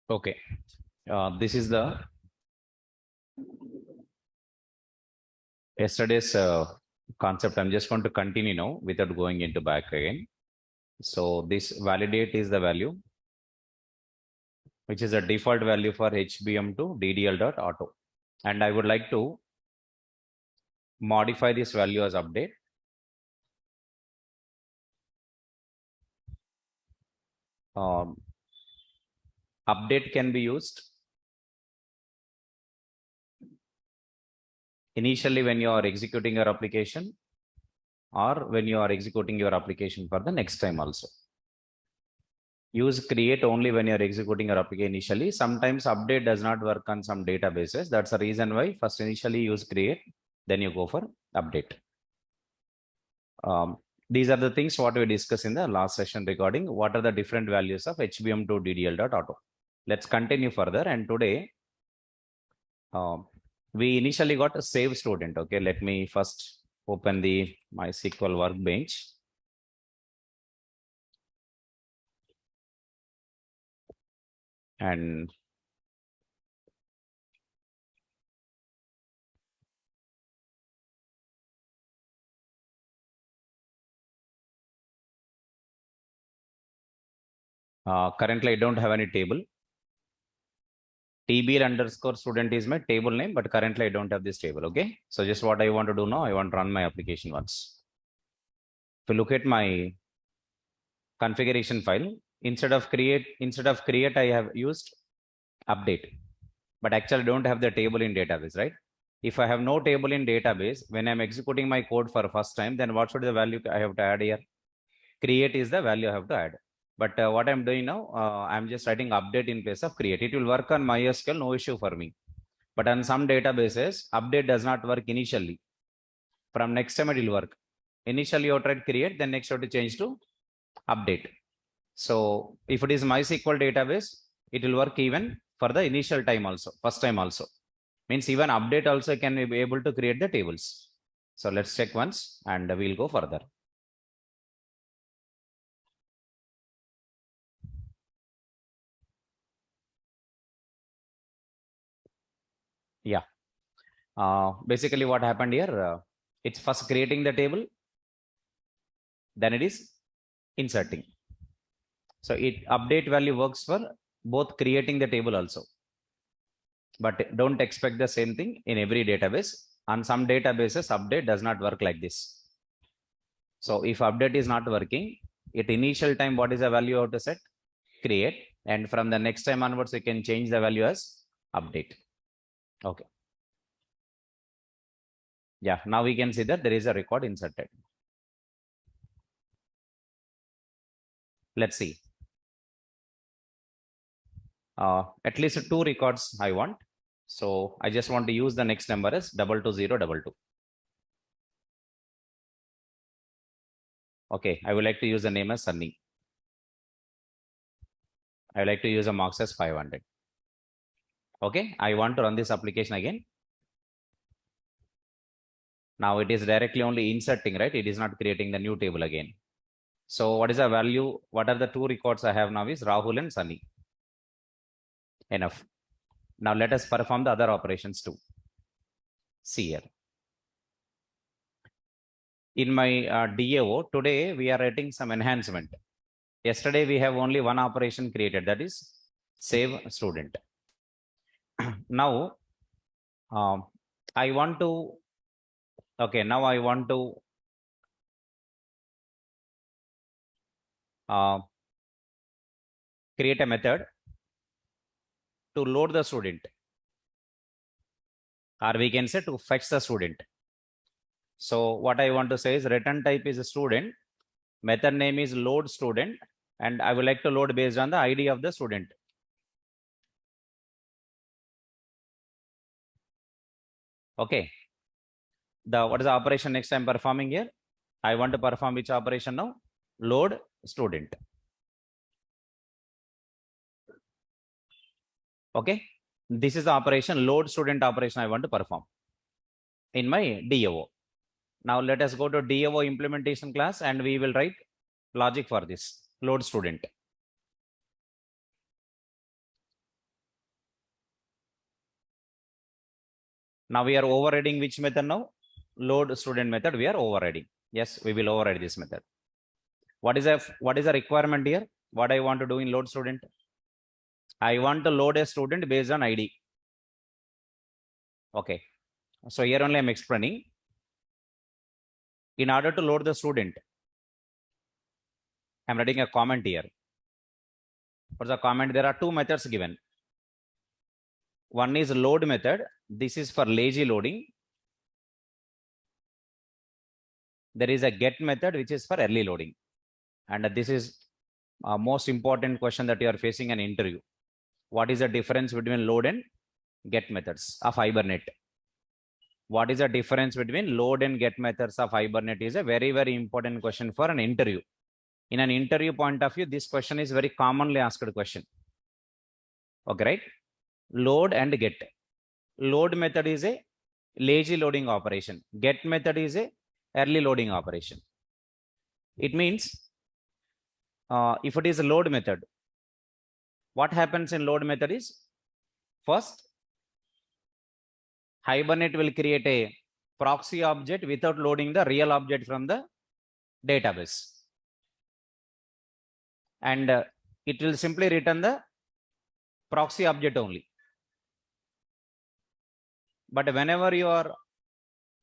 Okay, this is the yesterday's concept. I'm just going to continue now without going into back again. So this validate is the value, which is a default value for HBM to DDL.auto. And I would like to modify this value as update. Update can be used initially when you are executing your application or when you are executing your application for the next time also. Use create only when you're executing your application initially. Sometimes update does not work on some databases. That's the reason why first initially use create, then you go for update. These are the things what we discussed in the last session regarding what are the different values of HBM to DDL.auto. Let's continue further. And today, we initially got a save student. Okay, let me first open the MySQL workbench. And currently I don't have any table. TBL underscore student is my table name, but currently I don't have this table. Okay, so just what I want to do now, I want to run my application once. If you look at my configuration file, instead of create, I have used update, but actually don't have the table in database, right? If I have no table in database, when I'm executing my code for first time, then what should the value I have to add here? Create is the value I have to add. But what I'm doing now, I'm just writing update in place of create. It will work on MySQL, no issue for me. But on some databases, update does not work initially. From next time it will work. Initially you tried create, then next you have to change to update. So if it is MySQL database, it will work even for the initial time also, first time also. Means even update also can be able to create the tables. So let's check once and we'll go further. Yeah. Basically what happened here, it's first creating the table, then it is inserting. So it update value works for both creating the table also. But don't expect the same thing in every database. On some databases, update does not work like this. So if update is not working, at initial time, what is the value you have to set? Create. And from the next time onwards, you can change the value as update. Okay. Yeah, now we can see that there is a record inserted. Let's see. At least 2 records I want. So I just want to use the next number as 22022. Okay, I would like to use the name as Sunny. I would like to use a marks as 500. Okay, I want to run this application again. Now it is directly only inserting, right? It is not creating the new table again. So what is the value? What are the 2 records I have now is Rahul and Sunny. Enough. Now let us perform the other operations too. See here. In my DAO, today we are writing some enhancement. Yesterday we have only one operation created, that is save student. Now I want to, okay, now I want to create a method to load the student, or we can say to fetch the student. So what I want to say is return type is a student, method name is load student, and I would like to load based on the ID of the student. Okay. What is the operation next I'm performing here? I want to perform which operation now? Load student. Okay. This is the operation, load student operation I want to perform in my DAO. Now let us go to DAO implementation class and we will write logic for this load student. Now we are overriding which method now? Load student method we are overriding. Yes, we will override this method. What is a requirement here? What I want to do in load student? I want to load a student based on ID. Okay. So here only I'm explaining. In order to load the student, I'm writing a comment here. For the comment, there are two methods given. One is load method. This is for lazy loading. There is a get method, which is for early loading. And this is a most important question that you are facing an interview. What is the difference between load and get methods of Hibernate? What is the difference between load and get methods of Hibernate is a very, very important question for an interview. In an interview point of view, this question is very commonly asked question. Okay, right? Load and get. Load method is a lazy loading operation. Get method is a early loading operation. It means if it is a load method, what happens in load method is, first, Hibernate will create a proxy object without loading the real object from the database. And it will simply return the proxy object only. But whenever you are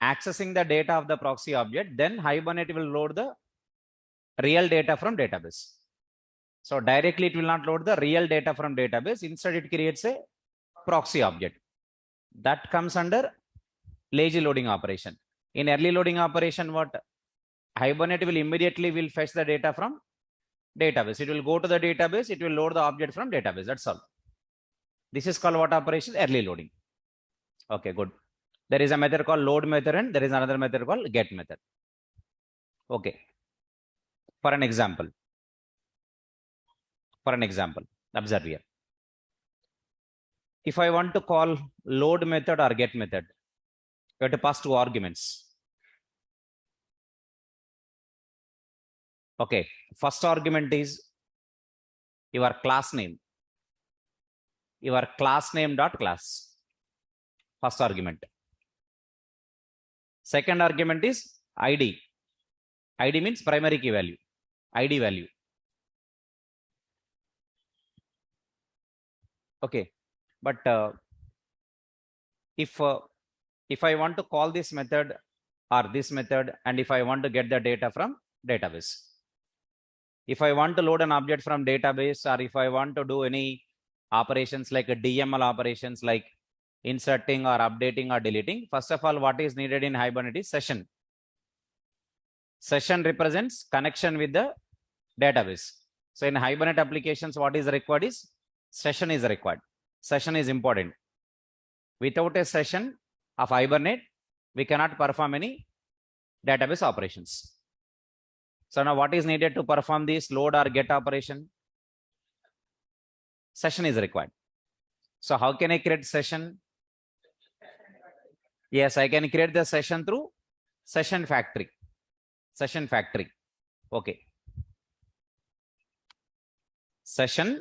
accessing the data of the proxy object, then Hibernate will load the real data from database. So directly it will not load the real data from database. Instead, it creates a proxy object. That comes under lazy loading operation. In early loading operation, what Hibernate will immediately fetch the data from database. It will go to the database. It will load the object from database. That's all. This is called what operation? Early loading. Okay, good. There is a method called load method and there is another method called get method. Okay. For an example, observe here. If I want to call load method or get method, you have to pass two arguments. Okay, first argument is your class name. Your class name dot class. First argument. Second argument is ID. ID means primary key value. ID value. Okay, but if I want to call this method or this method, and if I want to get the data from database, if I want to load an object from database, or if I want to do any operations like a DML operations like inserting or updating or deleting, first of all, what is needed in Hibernate is session. Session represents connection with the database. So in Hibernate applications, what is required is session is required. Session is important. Without a session of Hibernate, we cannot perform any database operations. So now what is needed to perform this load or get operation? Session is required. So how can I create session? Yes, I can create the session through session factory. Session factory. Okay. Session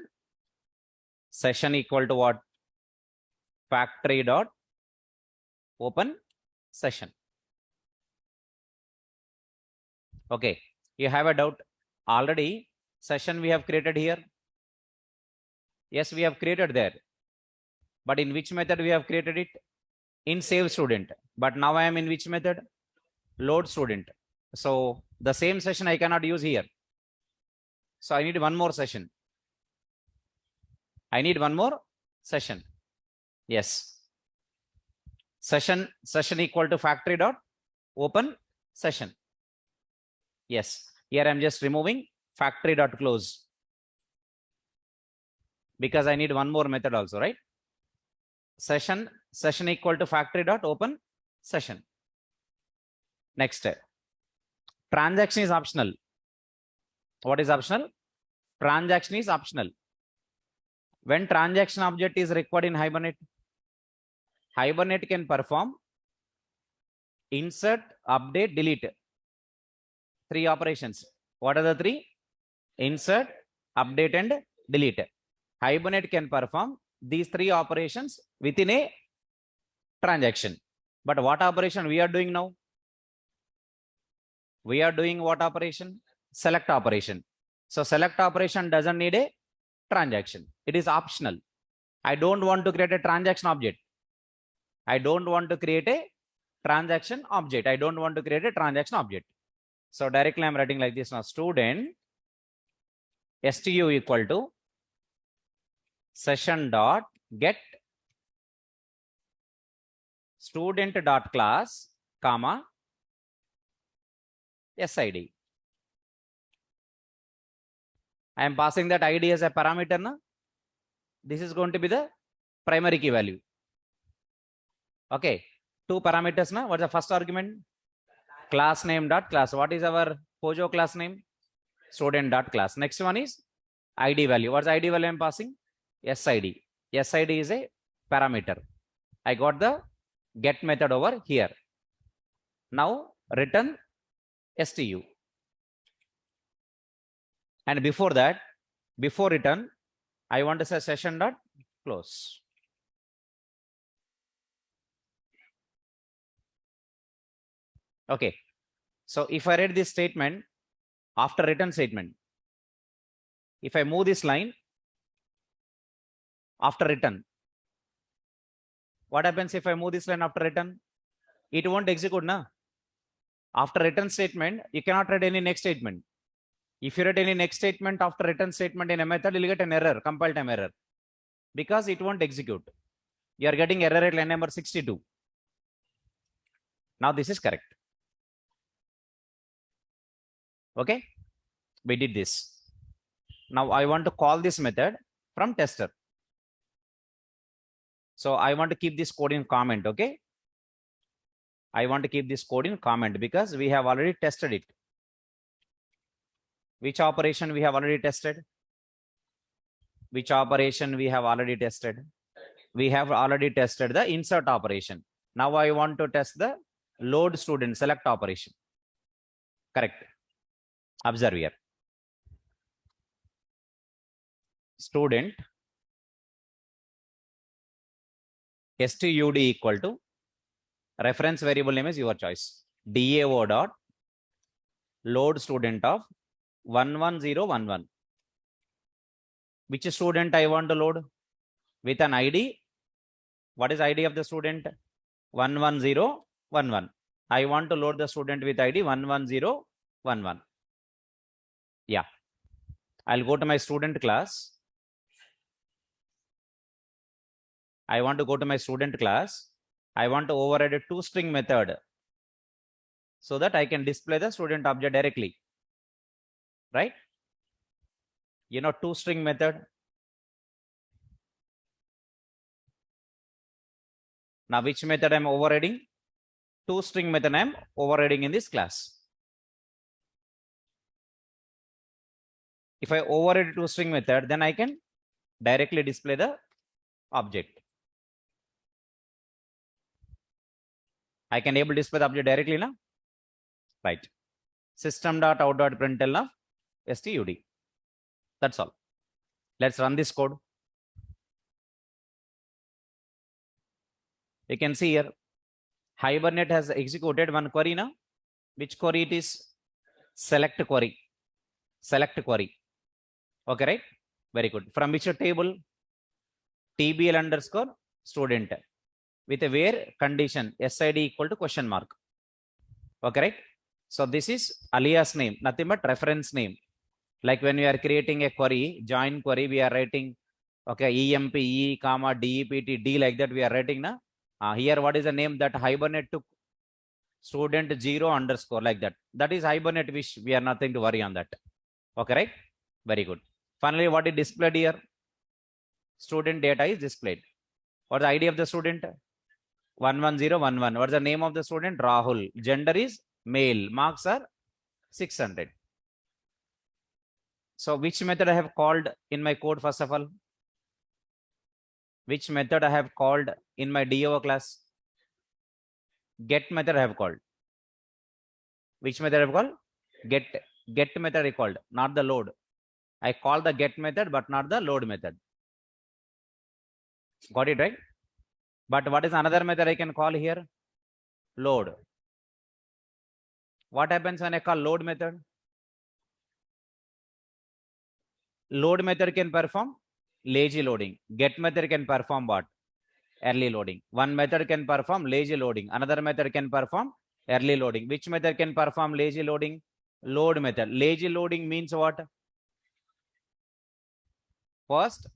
equal to what? Factory dot open session. Okay. You have a doubt? Already session we have created here. Yes, we have created there. But in which method we have created it? In save student. But now I am in which method? Load student. So the same session I cannot use here. So I need one more session. I need one more session. Yes. Session equal to factory dot open session. Yes. Here I'm just removing factory dot close because I need one more method also, right? Session equal to factory dot open session. Next step. Transaction is optional. What is optional? Transaction is optional. When transaction object is required in Hibernate, Hibernate can perform insert, update, delete. Three operations. What are the three? Insert, update, and delete. Hibernate can perform these three operations within a transaction. But what operation we are doing now? We are doing what operation? Select operation. So select operation doesn't need a transaction. It is optional. I don't want to create a transaction object. I don't want to create a transaction object. I don't want to create a transaction object. So directly I'm writing like this now. Student stu equal to session dot get student dot class comma SID. I am passing that ID as a parameter. Na? This is going to be the primary key value. Okay. Two parameters. Na? What's the first argument? Class name dot class. What is our Pojo class name? Student dot class. Next one is ID value. What's the ID value I'm passing? SID. SID is a parameter. I got the get method over here. Now return STU. And before that, before return, I want to say session dot close. Okay. So if I read this statement after return statement, if I move this line after return, what happens if I move this line after return? It won't execute, na? After return statement, you cannot write any next statement. If you write any next statement after return statement in a method, you'll get an error, compile time error, because it won't execute. You are getting error at line number 62. Now this is correct. Okay, we did this. Now I want to call this method from tester. So I want to keep this code in comment. Okay, I want to keep this code in comment because we have already tested it. Which operation we have already tested? Which operation we have already tested? We have already tested the insert operation. Now I want to test the load student select operation. Correct. Observe here. Student stud equal to reference variable name is your choice. DAO dot load student of 11011. Which student I want to load? With an ID. What is ID of the student? 11011. I want to load the student with ID 11011. Yeah. I'll go to my student class. I want to go to my student class. I want to override a toString method so that I can display the student object directly. Right? You know, toString method. Now, which method I'm overriding? toString method I'm overriding in this class. If I override toString method, then I can directly display the object. I can able to display the object directly now. Right. System.out.println of stud. That's all. Let's run this code. You can see here, Hibernate has executed one query now. Which query it is? Select query. Select query. Okay, right? Very good. From which table? TBL underscore student with a where condition SID equal to question mark. Okay, right? So this is alias name, nothing but reference name. Like when we are creating a query, join query, we are writing, okay, EMP, E, comma, DEPT, D like that we are writing now. Here, what is the name that Hibernate took? Student 0 underscore like that. That is Hibernate, which we are nothing to worry on that. Okay, right? Very good. Finally, what is displayed here? Student data is displayed. What's the ID of the student? 11011. What's the name of the student? Rahul. Gender is male. Marks are 600. So which method I have called in my code first of all? Which method I have called in my DO class? Get method I have called. Which method I have called? Get method I called, not the load. I call the get method, but not the load method. Got it, right? But what is another method I can call here? load. What happens when I call load method? Load method can perform lazy loading. Get method can perform what? Early loading. One method can perform lazy loading. Another method can perform early loading. Which method can perform lazy loading? Load method. Lazy loading means what? First,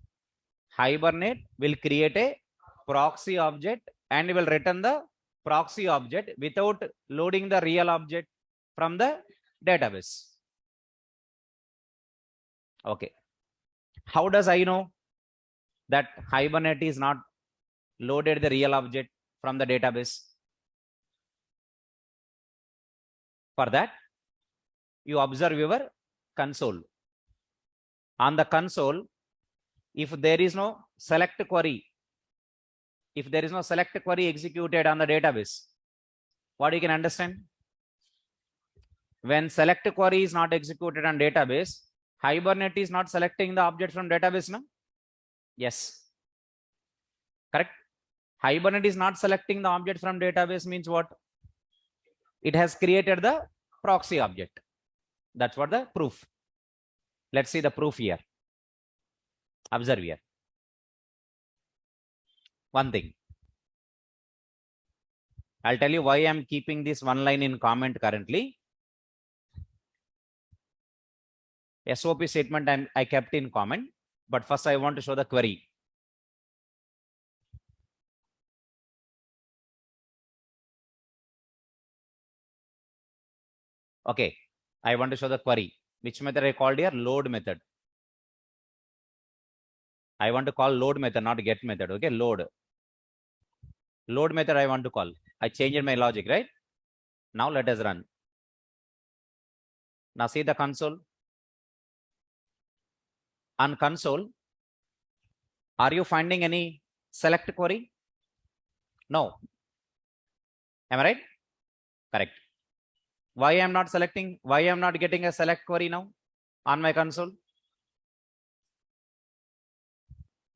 Hibernate will create a proxy object and will return the proxy object without loading the real object from the database. Okay. How does I know that Hibernate is not loaded the real object from the database? For that, you observe your console. On the console, if there is no select query executed on the database, what you can understand? When select query is not executed on database, Hibernate is not selecting the object from database, no? Yes. Correct? Hibernate is not selecting the object from database means what? It has created the proxy object. That's what the proof. Let's see the proof here. Observe here. One thing. I'll tell you why I'm keeping this one line in comment currently. SOP statement I kept in comment, but first I want to show the query. Okay, I want to show the query. Which method I called here? Load method. I want to call load method, not get method. Okay, load. Load method I want to call. I changed my logic, right? Now let us run. Now see the console. On console, are you finding any select query? No. Am I right? Correct. Why I am not selecting? Why I am not getting a select query now on my console?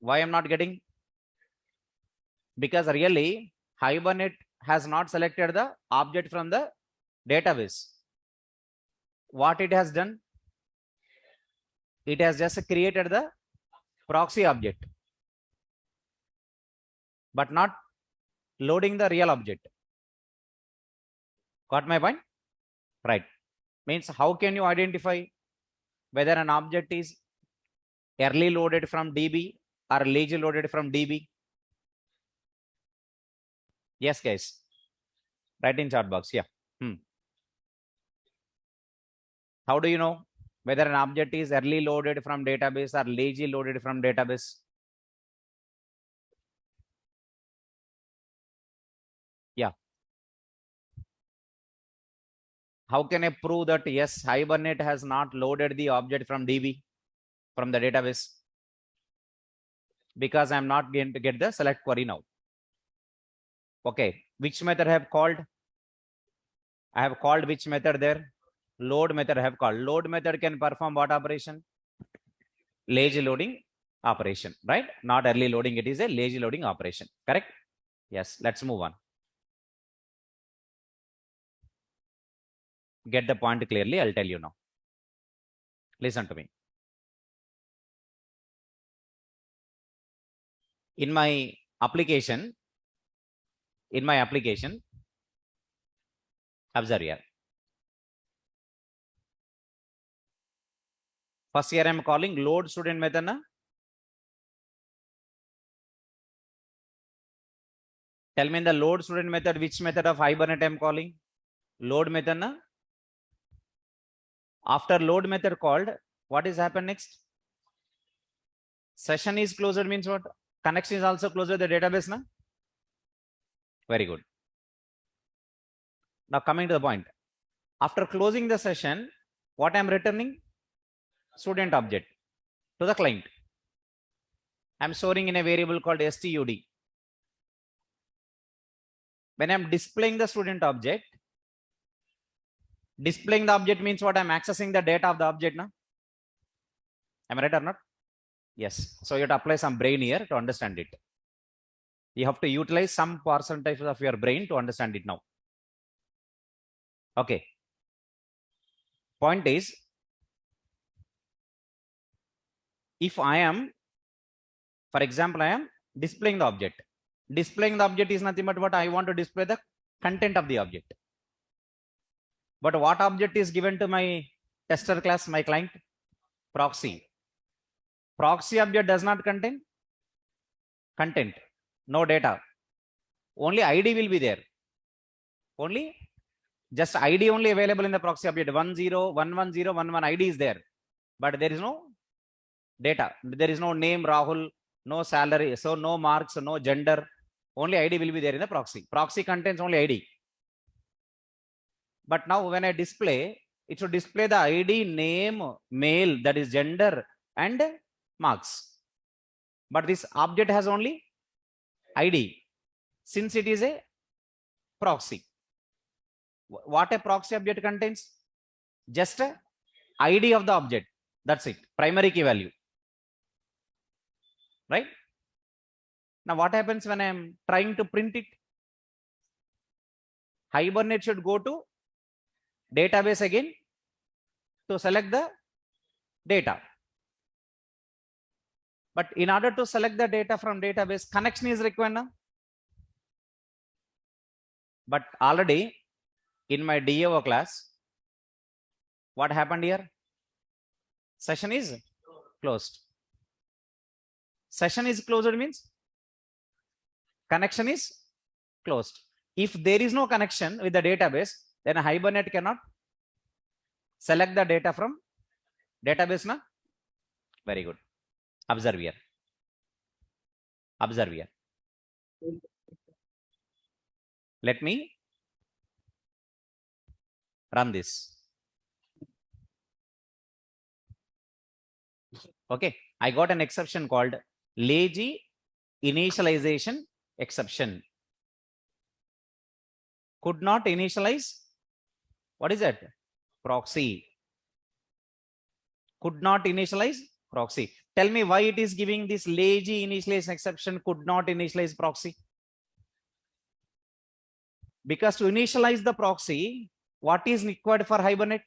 Why I am not getting? Because really Hibernate has not selected the object from the database. What it has done? It has just created the proxy object, but not loading the real object. Got my point? Right. Means how can you identify whether an object is early loaded from DB or lazy loaded from DB? Yes, guys. Write in chat box. Yeah. How do you know whether an object is early loaded from database or lazy loaded from database? Yeah. How can I prove that yes, Hibernate has not loaded the object from DB, from the database? Because I'm not going to get the select query now. Okay, which method I have called? I have called which method there? Load method I have called. Load method can perform what operation? Lazy loading operation, right? Not early loading, it is a lazy loading operation, correct? Yes, let's move on. Get the point clearly, I'll tell you now. Listen to me. In my application, observe here. First here I'm calling load student method. Na? Tell me in the load student method, which method of Hibernate I'm calling? Load method. Na? After load method called, what is happened next? Session is closed means what? Connection is also closed to the database. Na? Very good. Now coming to the point. After closing the session, what I'm returning? Student object to the client. I'm storing in a variable called stud. When I'm displaying the student object, displaying the object means what? I'm accessing the data of the object. Na? Am I right or not? Yes. So you have to apply some brain here to understand it. You have to utilize some percentage of your brain to understand it now. Okay. Point is, if I am, for example, I am displaying the object. Displaying the object is nothing but what I want to display the content of the object. But what object is given to my tester class, my client? Proxy. Proxy object does not contain content, no data. Only ID will be there. Only just ID only available in the proxy object. 10110111 ID is there, but there is no data. There is no name Rahul, no salary, so no marks, no gender. Only ID will be there in the proxy. Proxy contains only ID. But now when I display, it should display the ID, name, male, that is gender, and marks. But this object has only ID, since it is a proxy. What a proxy object contains? Just a ID of the object. That's it. Primary key value. Right? Now what happens when I am trying to print it? Hibernate should go to database again to select the data. But in order to select the data from database, connection is required now. But already in my DAO class, what happened here? Session is closed. Session is closed means connection is closed. If there is no connection with the database, then Hibernate cannot select the data from database. Na? Very good. Observe here. Observe here. Let me run this. Okay, I got an exception called lazy initialization exception. Could not initialize. What is that? Proxy. Could not initialize proxy. Tell me why it is giving this lazy initialization exception, could not initialize proxy. Because to initialize the proxy, what is required for Hibernate?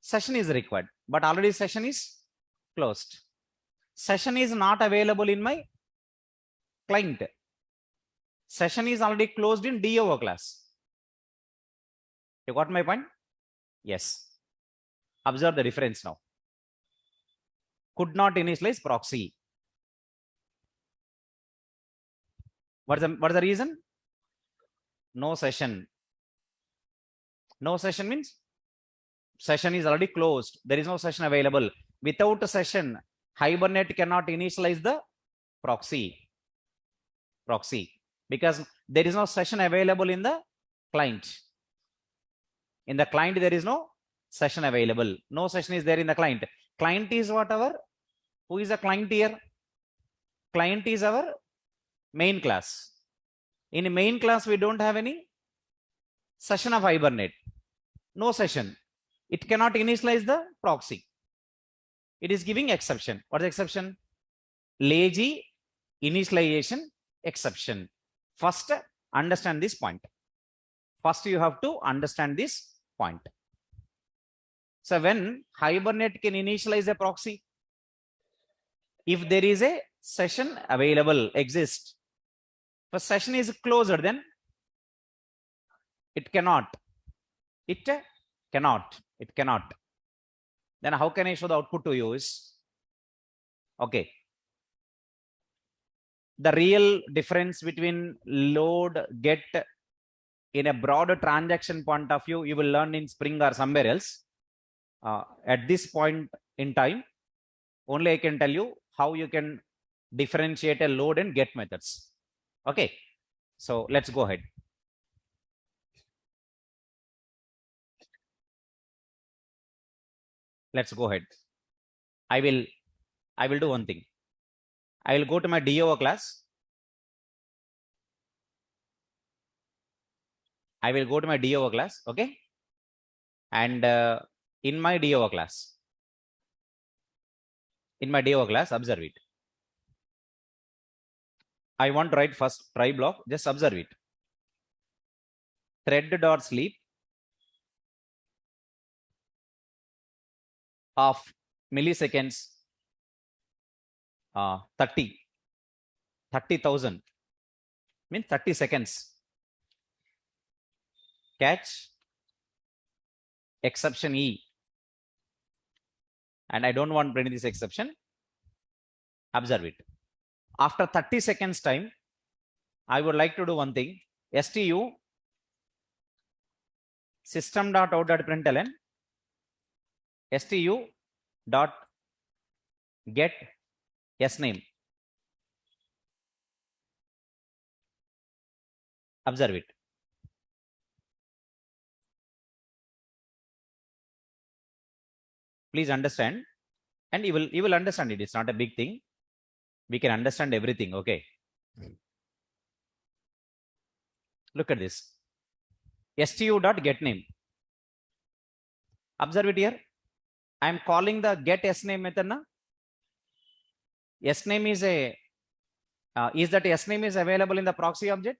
Session is required, but already session is closed. Session is not available in my client. Session is already closed in DAO class. You got my point? Yes. Observe the difference now. Could not initialize proxy. What is the reason? No session. No session means session is already closed. There is no session available. Without a session, Hibernate cannot initialize the proxy. Because there is no session available in the client. In the client, there is no session available. No session is there in the client. Client is whatever. Who is the client here? Client is our main class. In main class, we don't have any session of Hibernate. No session. It cannot initialize the proxy. It is giving exception. What is exception? Lazy initialization exception. First, understand this point. First, you have to understand this point. So when Hibernate can initialize a proxy, if there is a session available, exists, if a session is closed, then it cannot. It cannot. Then how can I show the output to you is, okay. The real difference between load, get in a broader transaction point of view, you will learn in Spring or somewhere else. At this point in time, only I can tell you how you can differentiate a load and get methods. Okay, so let's go ahead. Let's go ahead. I will do one thing. I will go to my DAO class. I will go to my DAO class, okay? And in my DAO class, observe it. I want to write first try block, just observe it. Thread.sleep of milliseconds 30,000 means 30 seconds. Catch exception E, and I don't want to print this exception. Observe it. After 30 seconds time, I would like to do one thing. stu system.out.println stu dot get sname. Observe it. Please understand, and you will understand it. It's not a big thing. We can understand everything. Okay. Look at this. stu.getName. Observe it here. I am calling the get sname method now. Sname is a is that sname is available in the proxy object?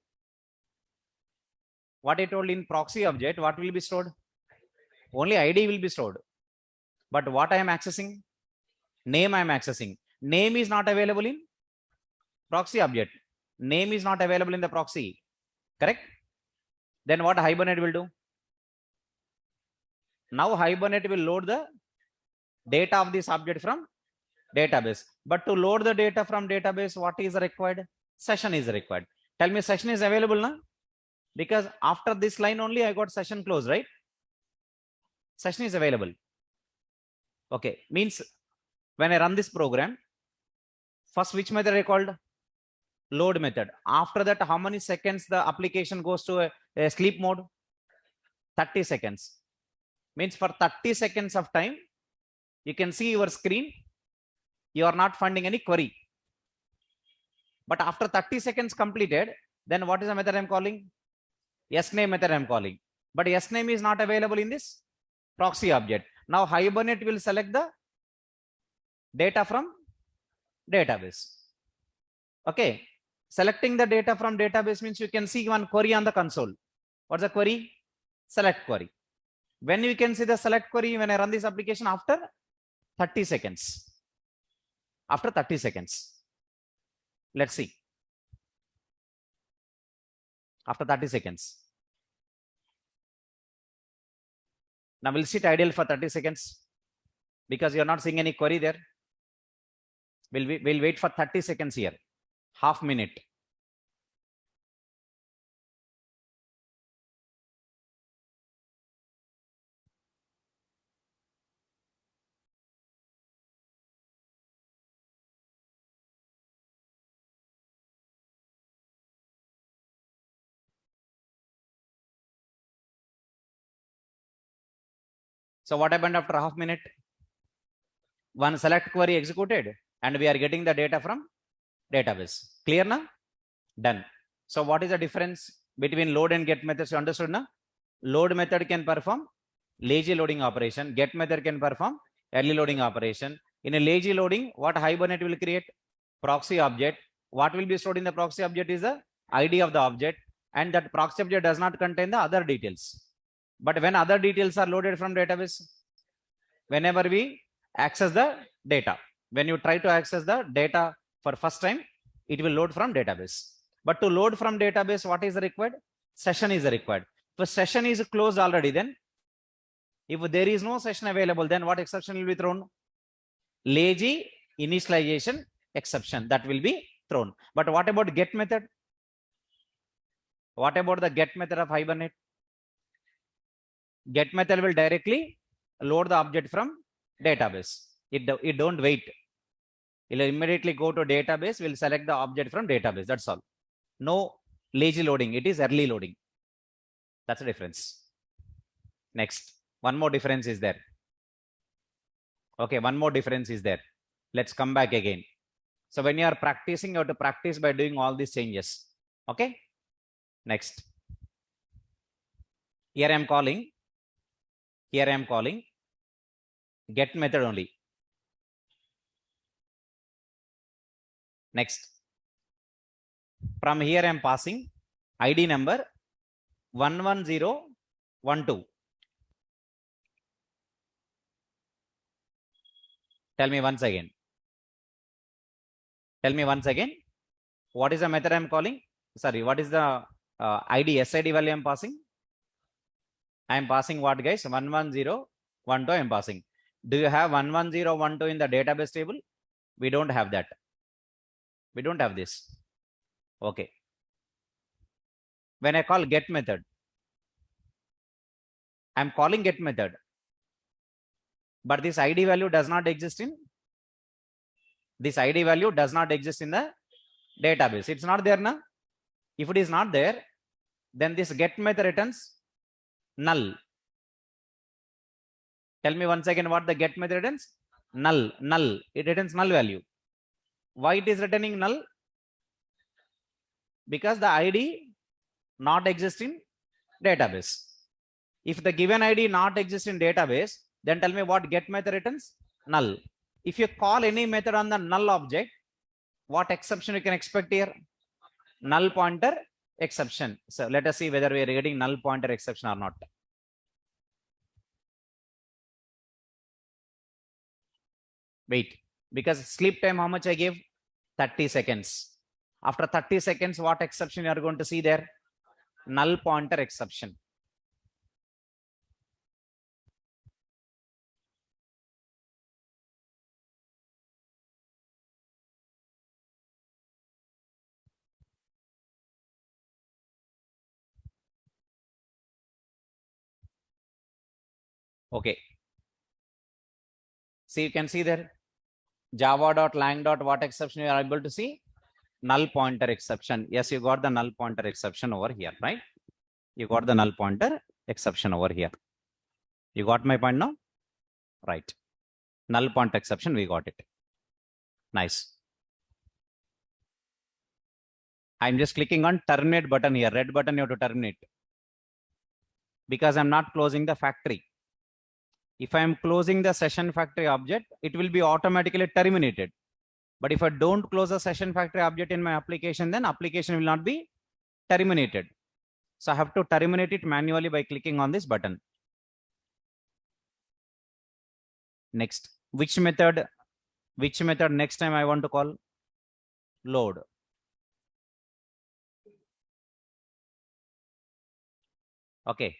What I told in proxy object, what will be stored? Only ID will be stored. But what I am accessing? Name I am accessing. Name is not available in proxy object. Name is not available in the proxy. Correct? Then what Hibernate will do? Now Hibernate will load the data of this object from database. But to load the data from database, what is required? Session is required. Tell me, session is available now? Because after this line only I got session closed, right? Session is available. Okay, means when I run this program, first which method I called? Load method. After that, how many seconds the application goes to a sleep mode? 30 seconds. Means for 30 seconds of time, you can see your screen. You are not finding any query. But after 30 seconds completed, then what is the method I'm calling? Sname method I'm calling. But sname is not available in this proxy object. Now Hibernate will select the data from database. Okay. Selecting the data from database means you can see one query on the console. What's the query? Select query. When you can see the select query when I run this application? After 30 seconds. After 30 seconds. Let's see. After 30 seconds. Now we'll sit idle for 30 seconds because you're not seeing any query there. We'll wait for 30 seconds here. Half minute. So what happened after half minute? One select query executed and we are getting the data from database. Clear now? Done. So what is the difference between load and get methods? You understood now? Load method can perform lazy loading operation. Get method can perform early loading operation. In a lazy loading, what Hibernate will create? Proxy object. What will be stored in the proxy object is the ID of the object, and that proxy object does not contain the other details. But when other details are loaded from database, whenever we access the data, when you try to access the data for first time, it will load from database. But to load from database, what is required? Session is required. If session is closed already, then if there is no session available, then what exception will be thrown? Lazy initialization exception that will be thrown. But what about get method? What about the get method of Hibernate? Get method will directly load the object from database. It don't wait. It will immediately go to database. We'll select the object from database. That's all. No lazy loading. It is early loading. That's the difference. Next, one more difference is there. Okay, one more difference is there. Let's come back again. So when you are practicing, you have to practice by doing all these changes. Okay. Next. Here I am calling. Here I am calling get method only. Next. From here I am passing ID number 11012. Tell me once again. Tell me once again. What is the method I'm calling? Sorry, what is the ID, SID value I'm passing? I'm passing what, guys? 11012 I'm passing. Do you have 11012 in the database table? We don't have that. We don't have this. Okay. When I call get method, I'm calling get method, but this ID value does not exist in this ID value does not exist in the database. It's not there now. If it is not there, then this get method returns null. Tell me once again what the get method returns? Null. Null. It returns null value. Why it is returning null? Because the ID not exist in database. If the given ID not exist in database, then tell me what get method returns? Null. If you call any method on the null object, what exception you can expect here? Null pointer exception. So let us see whether we are getting null pointer exception or not. Wait, because sleep time, how much I gave? 30 seconds. After 30 seconds, what exception you are going to see there? Null pointer exception. Okay. See, you can see there java.lang. What exception you are able to see? Null pointer exception. Yes, you got the null pointer exception over here, right? You got the null pointer exception over here. You got my point now? Right. Null pointer exception, we got it. Nice. I'm just clicking on terminate button here. Red button, you have to terminate. Because I'm not closing the factory. If I'm closing the session factory object, it will be automatically terminated. But if I don't close the session factory object in my application, then application will not be terminated. So I have to terminate it manually by clicking on this button. Next, which method next time I want to call? Load. Okay.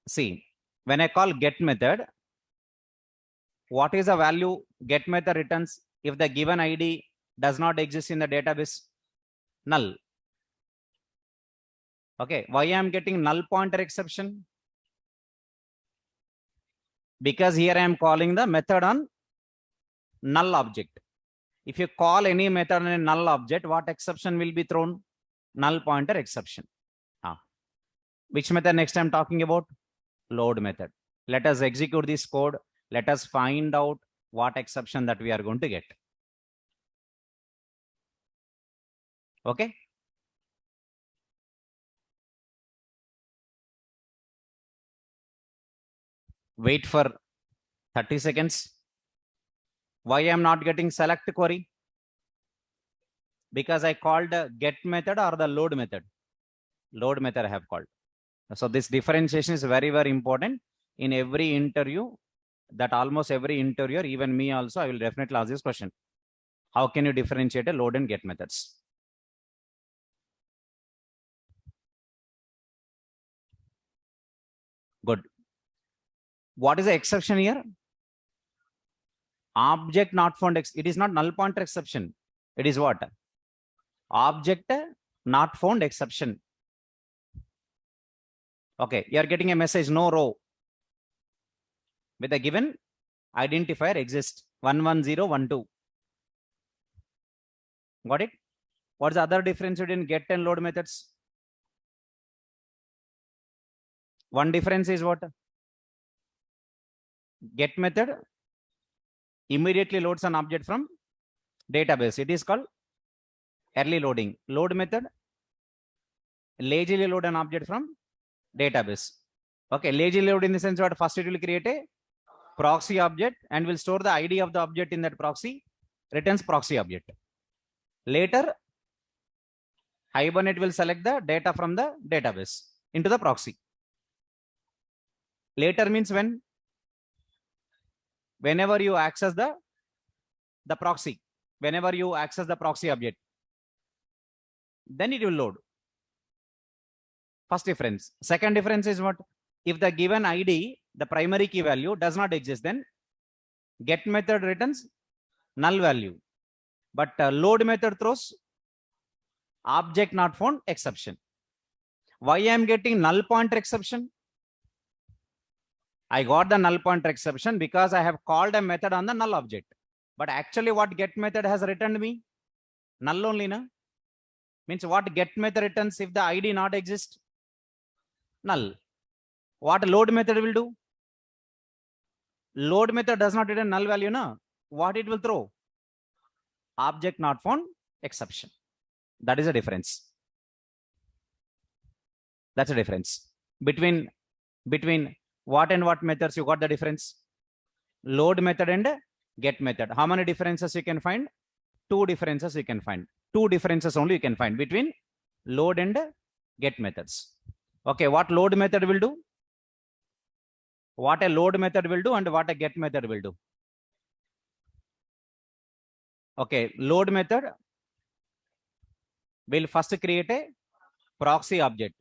See, when I call get method, what is the value get method returns if the given ID does not exist in the database? Null. Okay, why I am getting null pointer exception? Because here I am calling the method on null object. If you call any method on a null object, what exception will be thrown? Null pointer exception. Which method next I'm talking about? Load method. Let us execute this code. Let us find out what exception that we are going to get. Okay. Wait for 30 seconds. Why I am not getting select query? Because I called the get method or the load method. Load method I have called. So this differentiation is very, very important in every interview. That almost every interviewer, even me also, I will definitely ask this question. How can you differentiate a load and get methods? Good. What is the exception here? Object not found. It is not null pointer exception. It is what? Object not found exception. Okay, you are getting a message no row with a given identifier exists 11012. Got it? What's the other difference between get and load methods? One difference is what? Get method immediately loads an object from database. It is called early loading. Load method lazily load an object from database. Okay, lazily load in the sense what? First it will create a proxy object and will store the ID of the object in that proxy, returns proxy object. Later, Hibernate will select the data from the database into the proxy. Later means when? whenever you access the proxy, whenever you access the proxy object, then it will load. First difference. Second difference is what? If the given ID, the primary key value does not exist, then get method returns null value. But load method throws object not found exception. Why I am getting null pointer exception? I got the null pointer exception because I have called a method on the null object. But actually what get method has returned me? Null only, na? Means what get method returns if the ID not exist? Null. What load method will do? Load method does not return null value, na? What it will throw? Object not found exception. That is a difference. That's a difference. Between what and what methods you got the difference? Load method and get method. How many differences you can find? Two differences you can find. Two differences only you can find between load and get methods. Okay, what load method will do? What a load method will do and what a get method will do. Okay, load method will first create a proxy object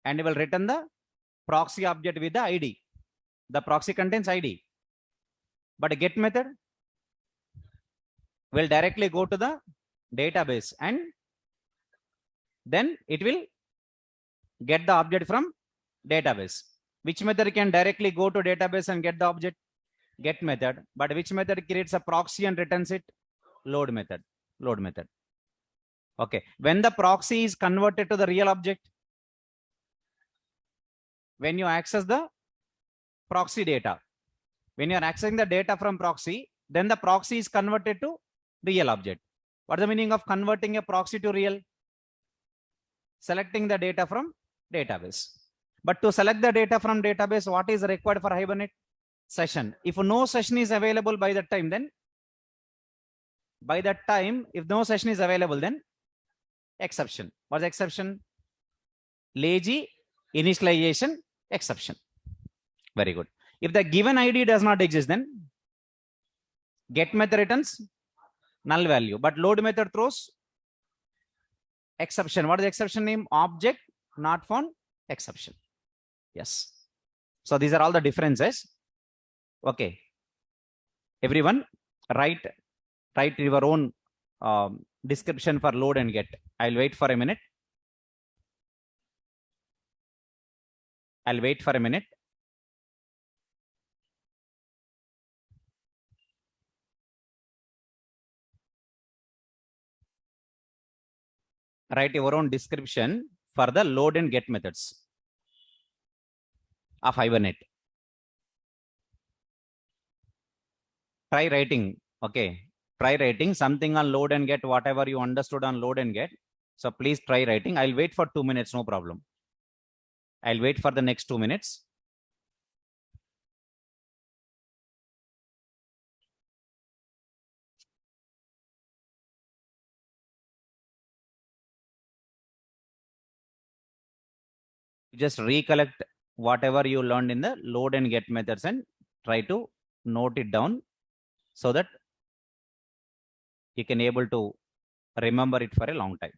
and will return the proxy object with the ID. The proxy contains ID. But a get method will directly go to the database and then it will get the object from database. Which method can directly go to database and get the object? Get method. But which method creates a proxy and returns it? Load method. Load method. Okay. When the proxy is converted to the real object, when you access the proxy data, when you are accessing the data from proxy, then the proxy is converted to real object. What is the meaning of converting a proxy to real? Selecting the data from database. But to select the data from database, what is required for Hibernate? Session. If no session is available by that time, then if no session is available, then exception. What's the exception? Lazy initialization exception. Very good. If the given ID does not exist, then get method returns null value, but load method throws exception. What is the exception name? Object not found exception. Yes. So these are all the differences. Okay. Everyone write your own description for load and get. I'll wait for a minute. Write your own description for the load and get methods of Hibernate. Try writing. Okay. Try writing something on load and get, whatever you understood on load and get. So please try writing. I'll wait for 2 minutes. No problem. I'll wait for the next 2 minutes. Just recollect whatever you learned in the load and get methods and try to note it down so that you can able to remember it for a long time.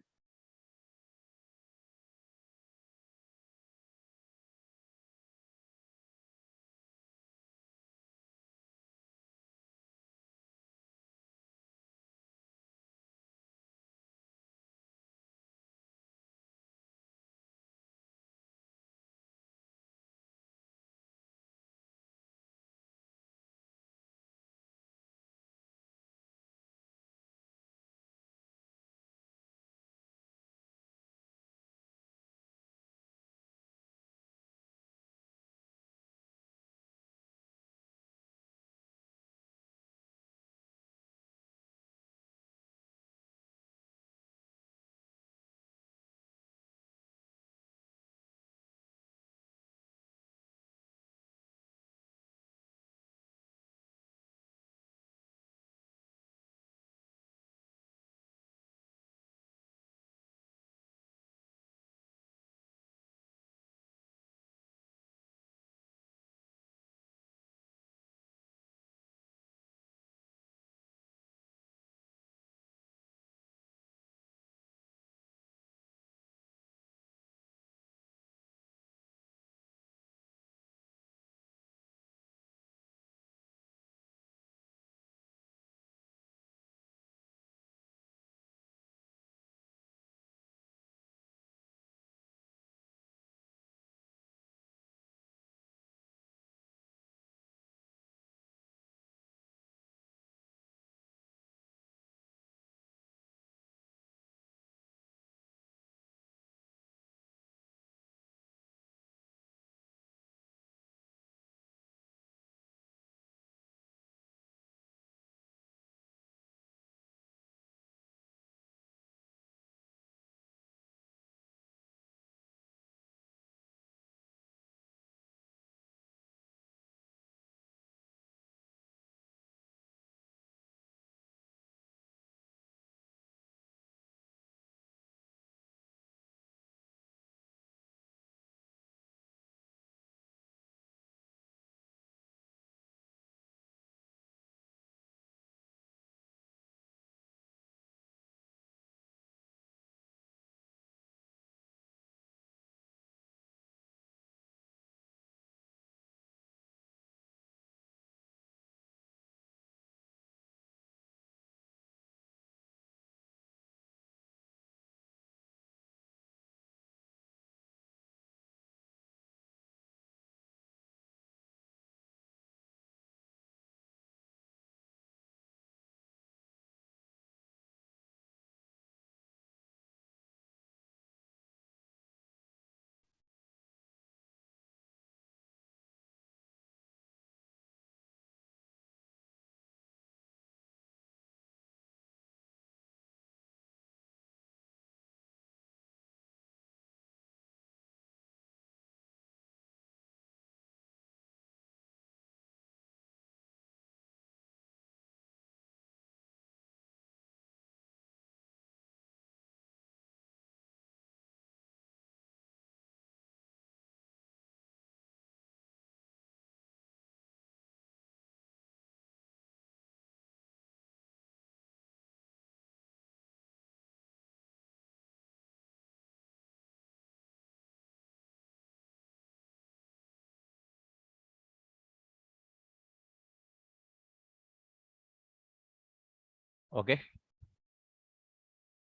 Okay.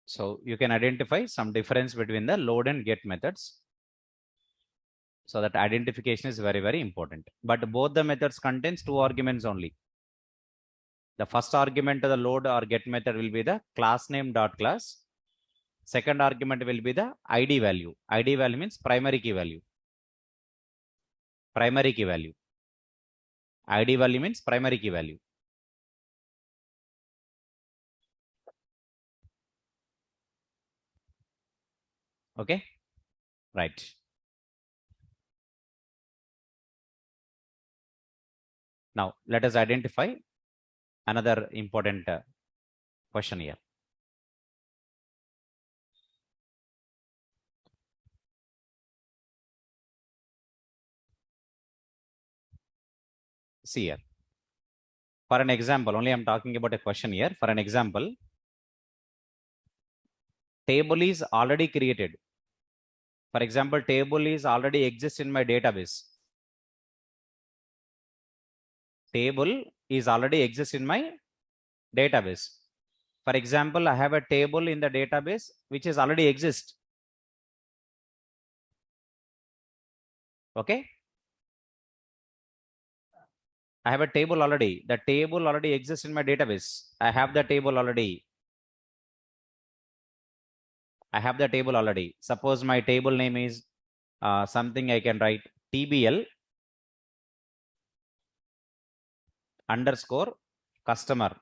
So you can identify some difference between the load and get methods. So that identification is very, very important. But both the methods contains two arguments only. The first argument to the load or get method will be the class name dot class. Second argument will be the ID value. ID value means primary key value. Primary key value. ID value means primary key value. Okay, right. Now let us identify another important question here. See here. For an example, only I'm talking about a question here. For an example, table is already created. For example, table is already exists in my database. Table is already exists in my database. For example, I have a table in the database which is already exists. Okay. I have a table already. The table already exists in my database. I have the table already. I have the table already. Suppose my table name is something I can write TBL underscore customer.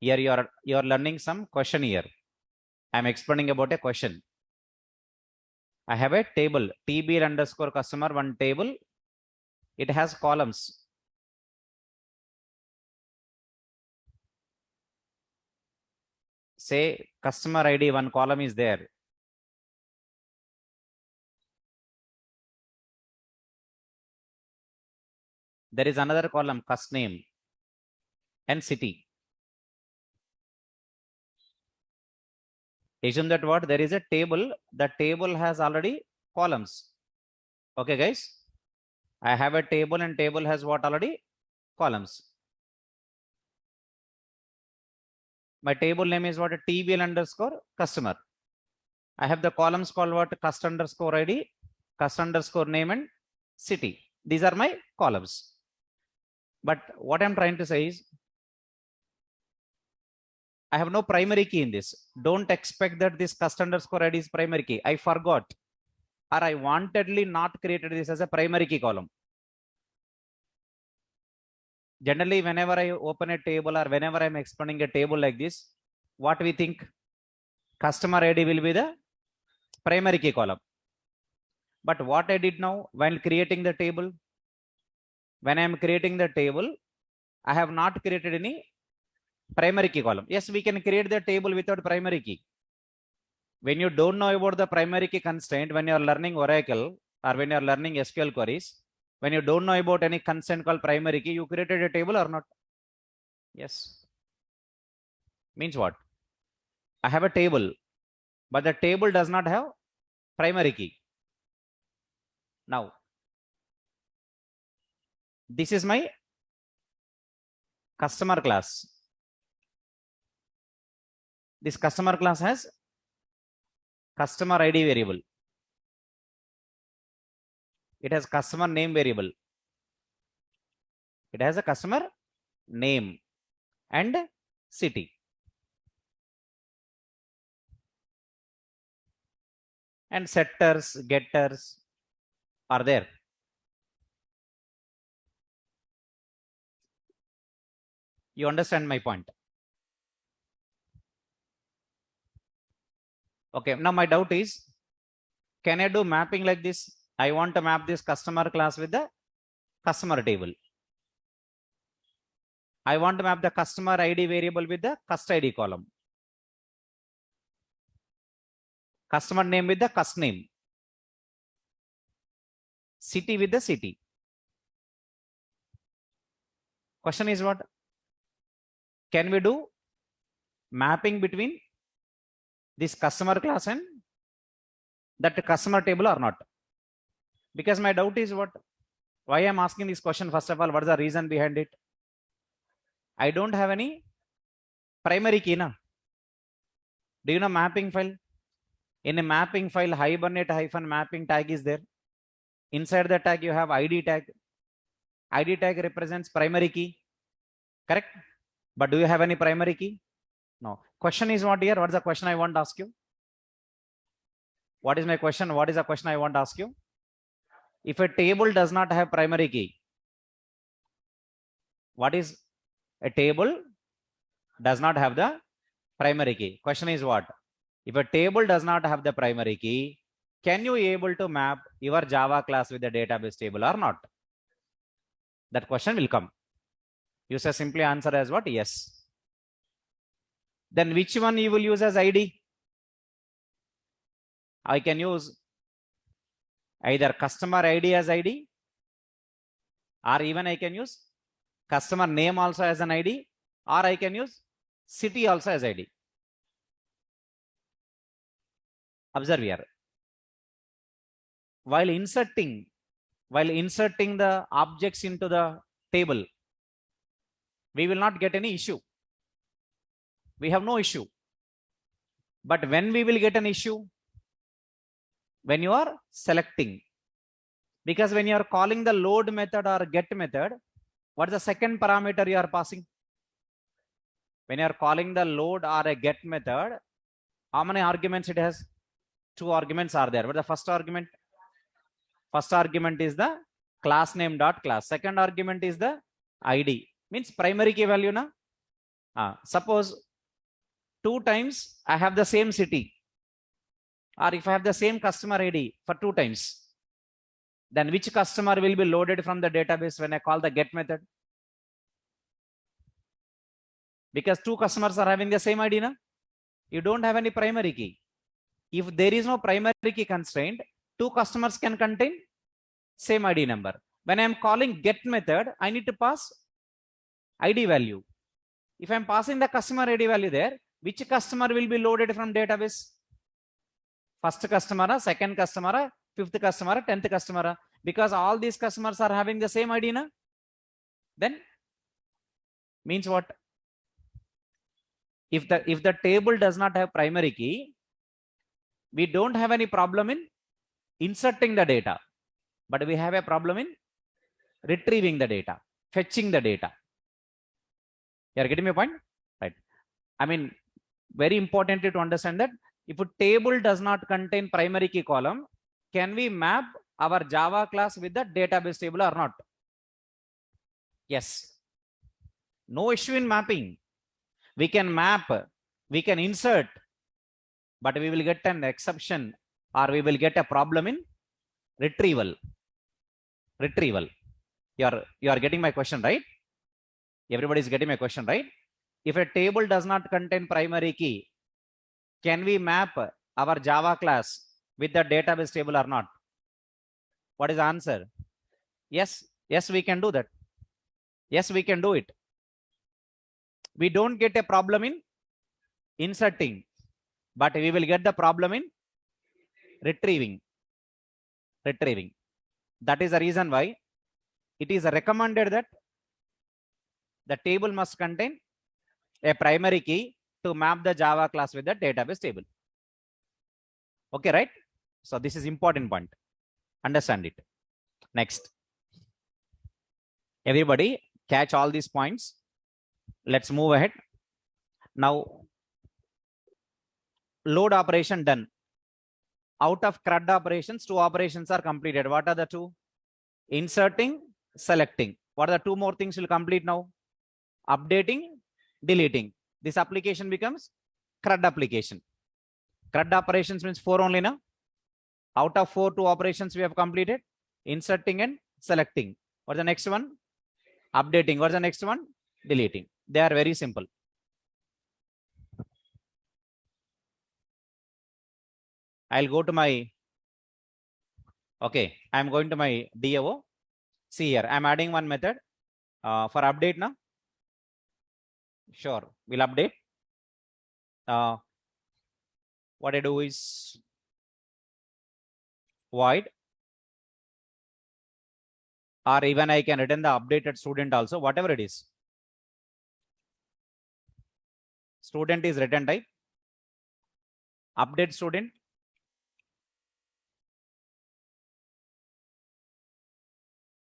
Here you are learning some question here. I'm explaining about a question. I have a table TBL underscore customer, one table. It has columns. Say customer ID, one column is there. There is another column, cust name and city. Assume that what there is a table. The table has already columns. Okay, guys. I have a table and table has what already? Columns. My table name is what? A TBL underscore customer. I have the columns called what? Cust underscore ID, cust underscore name and city. These are my columns. But what I'm trying to say is, I have no primary key in this. Don't expect that this cust underscore ID is primary key. I forgot, or I wantedly not created this as a primary key column. Generally, whenever I open a table or whenever I'm explaining a table like this, what we think? Customer ID will be the primary key column. But what I did now while creating the table, when I'm creating the table, I have not created any primary key column. Yes, we can create the table without primary key. When you don't know about the primary key constraint, when you're learning Oracle or when you're learning SQL queries, when you don't know about any constraint called primary key, you created a table or not? Yes. Means what? I have a table, but the table does not have primary key. Now, this is my customer class. This customer class has customer ID variable. It has customer name variable. It has a customer name and city. And setters, getters are there. You understand my point? Okay, now my doubt is, can I do mapping like this? I want to map this customer class with the customer table. I want to map the customer ID variable with the cust ID column. Customer name with the cust name. City with the city. Question is what? Can we do mapping between this customer class and that customer table or not? Because my doubt is what? Why I'm asking this question, first of all, what is the reason behind it? I don't have any primary key na. Do you know mapping file? In a mapping file, Hibernate hyphen mapping tag is there. Inside the tag, you have ID tag. ID tag represents primary key, correct? But do you have any primary key? No. Question is what here? What is the question I want to ask you? What is my question? What is the question I want to ask you? If a table does not have primary key, what is a table does not have the primary key? Question is what? If a table does not have the primary key, can you able to map your Java class with the database table or not? That question will come. You say simply answer as what? Yes. Then which one you will use as ID? I can use either customer ID as ID, or even I can use customer name also as an ID, or I can use city also as ID. Observe here. While inserting the objects into the table, we will not get any issue. We have no issue. But when we will get an issue? When you are selecting. Because when you are calling the load method or get method, what is the second parameter you are passing? When you are calling the load or a get method, how many arguments it has? 2 arguments are there. But the first argument? First argument is the class name dot class. Second argument is the ID. Means primary key value na? Suppose 2 times I have the same city. Or if I have the same customer ID for 2 times, then which customer will be loaded from the database when I call the get method? Because 2 customers are having the same ID, na? You don't have any primary key. If there is no primary key constraint, 2 customers can contain same ID number. When I am calling get method, I need to pass ID value. If I am passing the customer ID value there, which customer will be loaded from database? First customer, second customer, fifth customer, 10th customer. Because all these customers are having the same ID, na? Then means what? If the table does not have primary key, we don't have any problem in inserting the data, but we have a problem in retrieving the data, fetching the data. You are getting my point? Right. I mean, very important to understand that if a table does not contain primary key column, can we map our Java class with the database table or not? Yes. No issue in mapping. We can map, we can insert, but we will get an exception or we will get a problem in retrieval. You are getting my question, right? Everybody is getting my question, right? If a table does not contain primary key, can we map our Java class with the database table or not? What is the answer? Yes, we can do that. Yes, we can do it. We don't get a problem in inserting, but we will get the problem in retrieving. That is the reason why it is recommended that the table must contain a primary key to map the Java class with the database table. Okay, right? So this is important point. Understand it. Next. Everybody catch all these points. Let's move ahead. Now, load operation done. Out of CRUD operations, 2 operations are completed. What are the 2? Inserting, selecting. What are the 2 more things will complete now? Updating, deleting. This application becomes CRUD application. CRUD operations means 4 only now. Out of 4, 2 operations we have completed. Inserting and selecting. What's the next one? Updating. What's the next one? Deleting. They are very simple. I'll go to my, okay, I'm going to my DAO. See here, I'm adding one method for update now. Sure, we'll update. What I do is void, or even I can return the updated student also, whatever it is. Student is return type. Update student.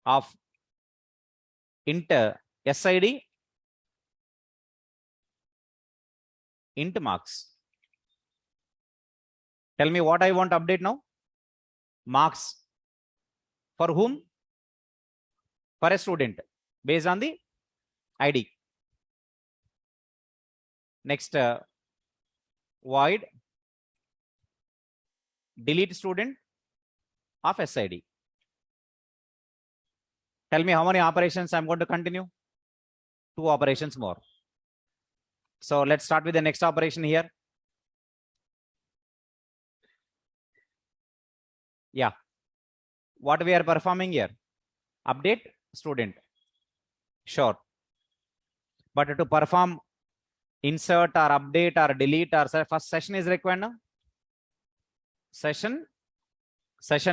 Of int SID, int marks. Tell me what I want to update now. Marks. For whom? For a student based on the ID. Next, void delete student of SID. Tell me how many operations I'm going to continue. 2 operations more. So let's start with the next operation here. Yeah. What we are performing here? Update student. Sure. But to perform insert or update or delete or first session is required now. Session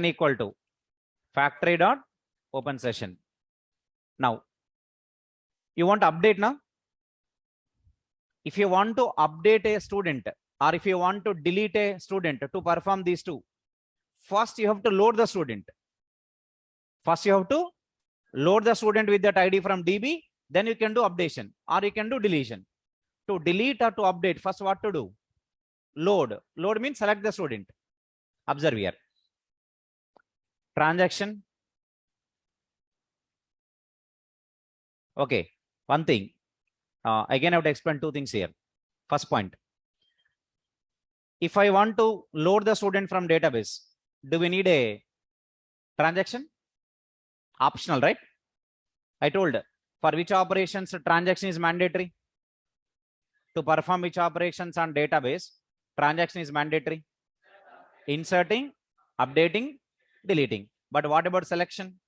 equal to factory dot open session. Now you want to update now. If you want to update a student or if you want to delete a student to perform these two, first you have to load the student. First you have to load the student with that ID from DB, then you can do updation or you can do deletion. To delete or to update, first what to do? Load. Load means select the student. Observe here. Transaction. Okay, one thing. Again, I have to explain 2 things here. First point. If I want to load the student from database, do we need a transaction? Optional, right? I told for which operations transaction is mandatory. To perform which operations on database, transaction is mandatory. Inserting, updating, deleting. But what about selection?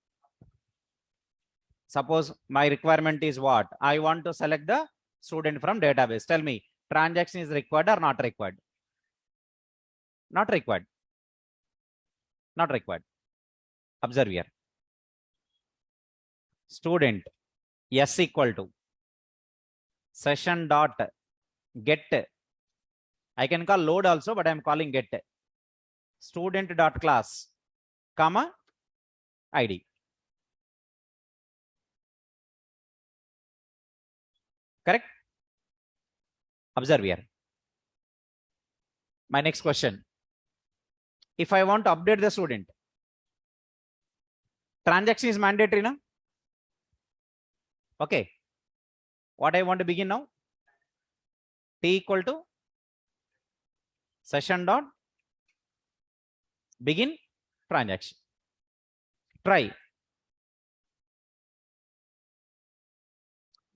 Suppose my requirement is what? I want to select the student from database. Tell me, transaction is required or not required? Not required. Not required. Observe here. Student S equal to session dot get. I can call load also, but I am calling get. Student dot class, comma, ID. Correct? Observe here. My next question. If I want to update the student, transaction is mandatory now. Okay. What I want to begin now? T equal to session dot begin transaction. Try.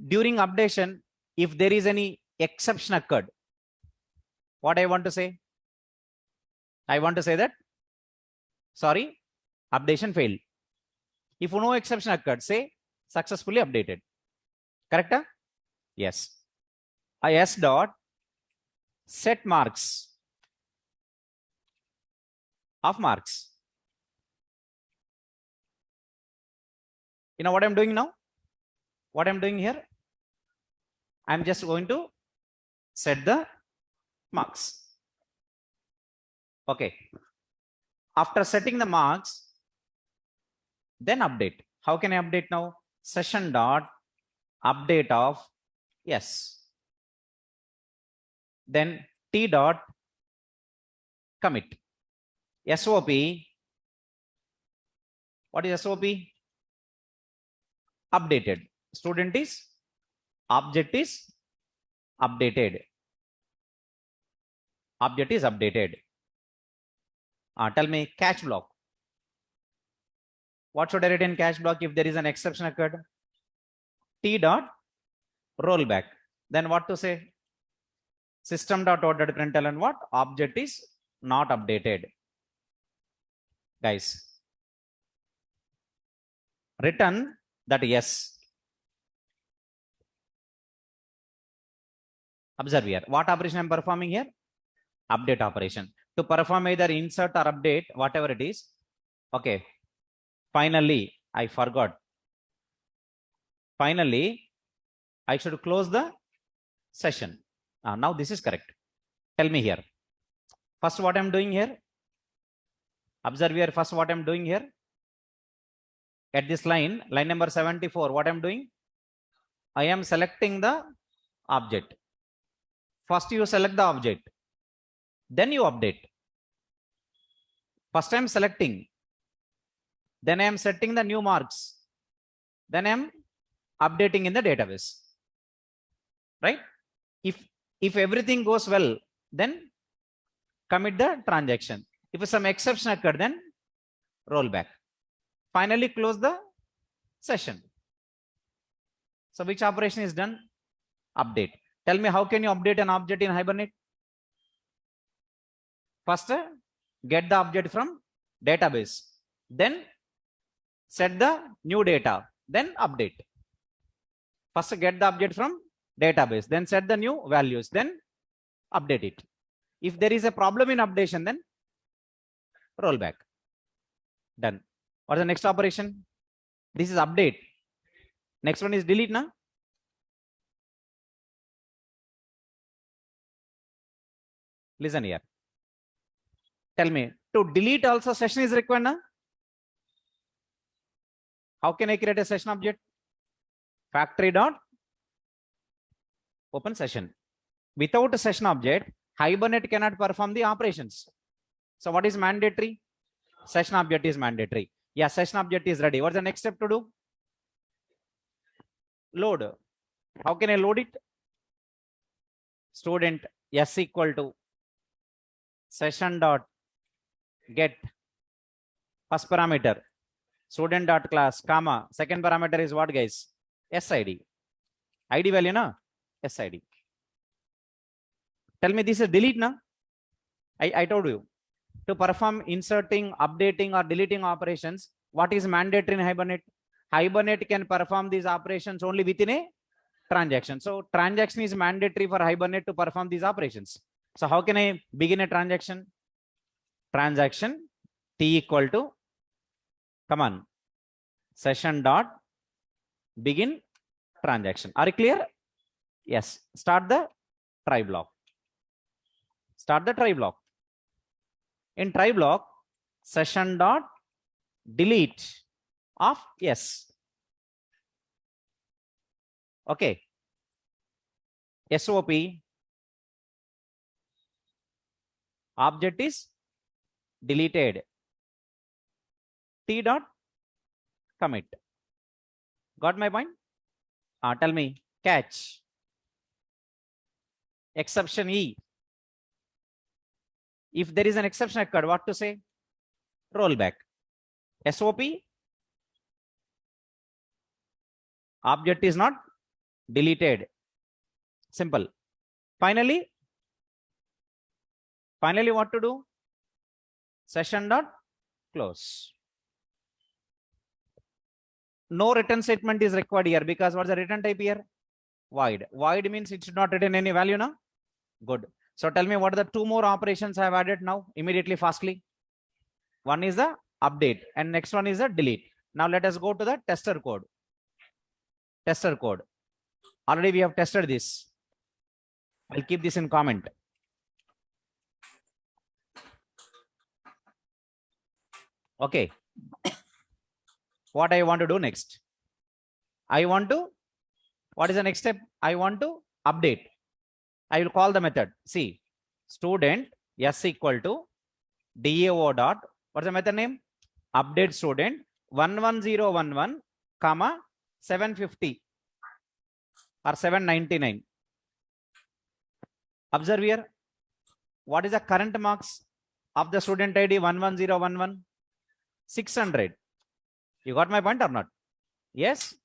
During updation, if there is any exception occurred, what I want to say? I want to say that, sorry, updation failed. If no exception occurred, say successfully updated. Correct? Yes. S dot set marks of marks. You know what I'm doing now? What I'm doing here? I'm just going to set the marks. Okay. After setting the marks, then update. How can I update now? Session dot update of yes. Then T dot commit. SOP. What is SOP? Updated. Student is, object is updated. Object is updated. Tell me catch block. What should I write in catch block if there is an exception occurred? T dot rollback. Then what to say? System dot out dot println what? Object is not updated. Guys, return that yes. Observe here. What operation I am performing here? Update operation. To perform either insert or update, whatever it is. Okay. Finally, I forgot. Finally, I should close the session. Now this is correct. Tell me here. First, what I'm doing here? Observe here. First, what I'm doing here? At this line number 74, what I'm doing? I am selecting the object. First, you select the object. Then you update. First, I'm selecting. Then I am setting the new marks. Then I am updating in the database. Right? If everything goes well, then commit the transaction. If some exception occurred, then roll back. Finally, close the session. So which operation is done? Update. Tell me, how can you update an object in Hibernate? First, get the object from database. Then set the new data. Then update. First, get the object from database. Then set the new values. Then update it. If there is a problem in updation, then roll back. Done. What's the next operation? This is update. Next one is delete now. Listen here. Tell me, to delete also session is required now? How can I create a session object? Factory dot open session. Without a session object, Hibernate cannot perform the operations. So what is mandatory? Session object is mandatory. Yeah, session object is ready. What's the next step to do? Load. How can I load it? Student s equal to session dot get first parameter student dot class comma second parameter is what, guys? SID. ID value na? SID. Tell me, this is delete na? I told you to perform inserting, updating or deleting operations. What is mandatory in Hibernate? Hibernate can perform these operations only within a transaction. So transaction is mandatory for Hibernate to perform these operations. So how can I begin a transaction? Transaction T equal to, come on, session dot begin transaction. Are you clear? Yes. Start the try block. Start the try block. In try block, session dot delete of yes. Okay. SOP object is deleted. T dot commit. Got my point? Tell me, catch. Exception E. If there is an exception occurred, what to say? Roll back. SOP object is not deleted. Simple. Finally, what to do? Session dot close. No return statement is required here, because what's the return type here? Void. Void means it should not return any value now. Good. So tell me, what are the two more operations I have added now immediately, fastly? One is the update and next one is the delete. Now let us go to the tester code. Tester code. Already we have tested this. I'll keep this in comment. Okay. What I want to do next? What is the next step? I want to update. I will call the method. See, student s equal to DAO dot, what's the method name? Update student 11011 comma 750 or 799. Observe here. What is the current marks of the student ID 11011? 600. You got my point or not? Yes?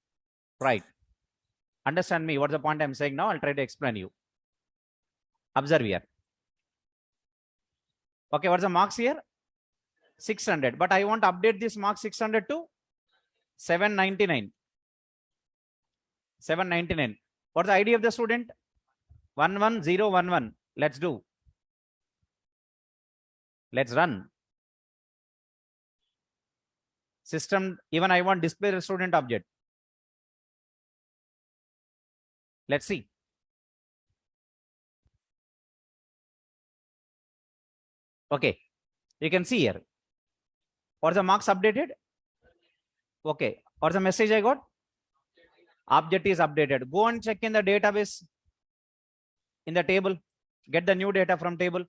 Right. Understand me. What's the point I'm saying now? I'll try to explain you. Observe here. Okay, what's the marks here? 600. But I want to update this mark 600 to 799. 799. What's the ID of the student? 11011. Let's do. Let's run. System, even I want display the student object. Let's see. Okay, you can see here. What's the marks updated? Okay, what's the message I got? Object is updated. Go and check in the database, in the table. Get the new data from table.